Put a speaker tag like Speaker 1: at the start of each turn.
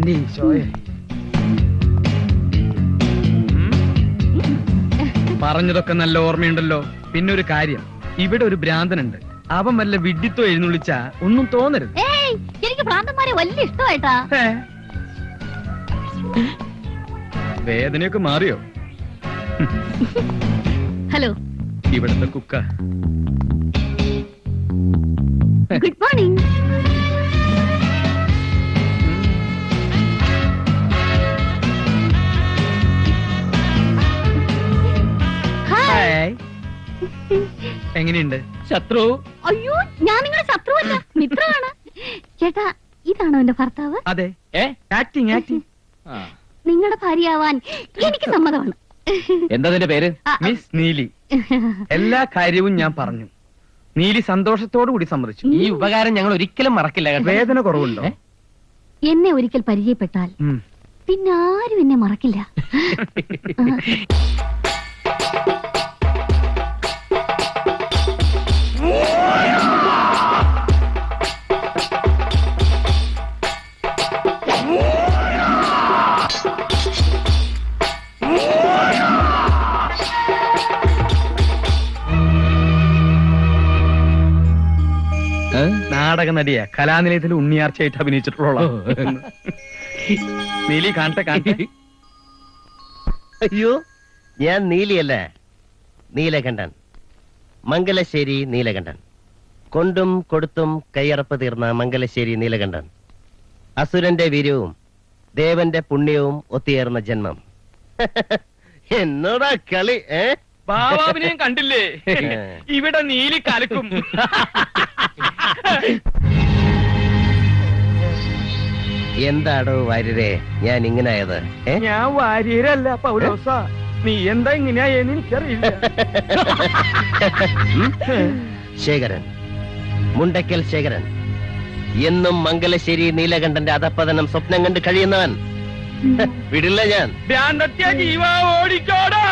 Speaker 1: എന്റെ ഈശോയെ. പറഞ്ഞതൊക്കെ നല്ല ഓർമ്മയുണ്ടല്ലോ. പിന്നെ ഒരു കാര്യം, ഇവിടെ ഒരു ഭ്രാന്തനുണ്ട്. അവൻ വല്ല വിഡ്ഢിത്തോ എഴുന്നള്ളിച്ച ഒന്നും തോന്നരുത്.
Speaker 2: എനിക്ക് ഭ്രാന്തന്മാരെ വലിയ ഇഷ്ടമായിട്ടാ.
Speaker 1: വേദനയൊക്കെ മാറിയോ?
Speaker 2: ഹലോ,
Speaker 1: ഇവിടുത്തെ കുക്ക.
Speaker 2: Good morning.
Speaker 1: എങ്ങനെയുണ്ട് ശത്രു?
Speaker 2: അയ്യോ, ഞാൻ നിങ്ങളുടെ ശത്രുവല്ല, മിത്രമാണ്. ചേട്ടാ, ഇതാണോ എന്റെ ഭർത്താവ്?
Speaker 1: അതെ. Acting acting.
Speaker 2: നിങ്ങളുടെ ഭാര്യയാവാൻ എനിക്ക് സമ്മതമാണ്.
Speaker 3: എന്താ നിന്റെ പേര്?
Speaker 1: മിസ് നീലി. എല്ലാ കാര്യവും ഞാൻ പറഞ്ഞു. നീലി സന്തോഷത്തോടു കൂടി സമ്മതിച്ചു.
Speaker 3: ഈ ഉപകാരം ഞങ്ങൾ ഒരിക്കലും മറക്കില്ല.
Speaker 1: വേദന കുറവുണ്ടോ?
Speaker 2: എന്നെ ഒരിക്കൽ പരിചയപ്പെട്ടാൽ പിന്നെ ആരും എന്നെ മറക്കില്ല.
Speaker 1: നാടക നടിയാ, കലാനിലയത്തിൽ ഉണ്ണിയാർച്ചയായിട്ട് അഭിനയിച്ചിട്ടുള്ള. നീലി കാണട്ടെ കാണട്ടെ.
Speaker 4: അയ്യോ, ഞാൻ നീലിയല്ലേ, നീലകണ്ഠൻ. മംഗലശ്ശേരി നീലകണ്ഠൻ. കൊണ്ടും കൊടുത്തും കയ്യറപ്പ് തീർന്ന മംഗലശ്ശേരി നീലകണ്ഠൻ. അസുരന്റെ വീര്യവും ദേവന്റെ പുണ്യവും ഒത്തുചേർന്ന ജന്മം. എന്നോടാ കളി.
Speaker 1: ബാബാവിനെയും കണ്ടില്ലേ? ഇവിടെ നീലി കലക്കും.
Speaker 4: എന്താടോ വാര്യരെ ഞാൻ ഇങ്ങനായത്?
Speaker 1: ഞാൻ വാര്യരല്ല പൗലോസ. നീ എന്താ ഇങ്ങനെയായെന്ന് എനിക്കറിയില്ല.
Speaker 4: ശേഖരൻ, മുണ്ടക്കൽ ശേഖരൻ. എന്നും മംഗലശ്ശേരി നീലകണ്ഠന്റെ അധപ്പതനം സ്വപ്നം കണ്ട് കഴിയുന്നവൻ. വിടില്ല ഞാൻ.
Speaker 1: ഓടിക്കോടാ.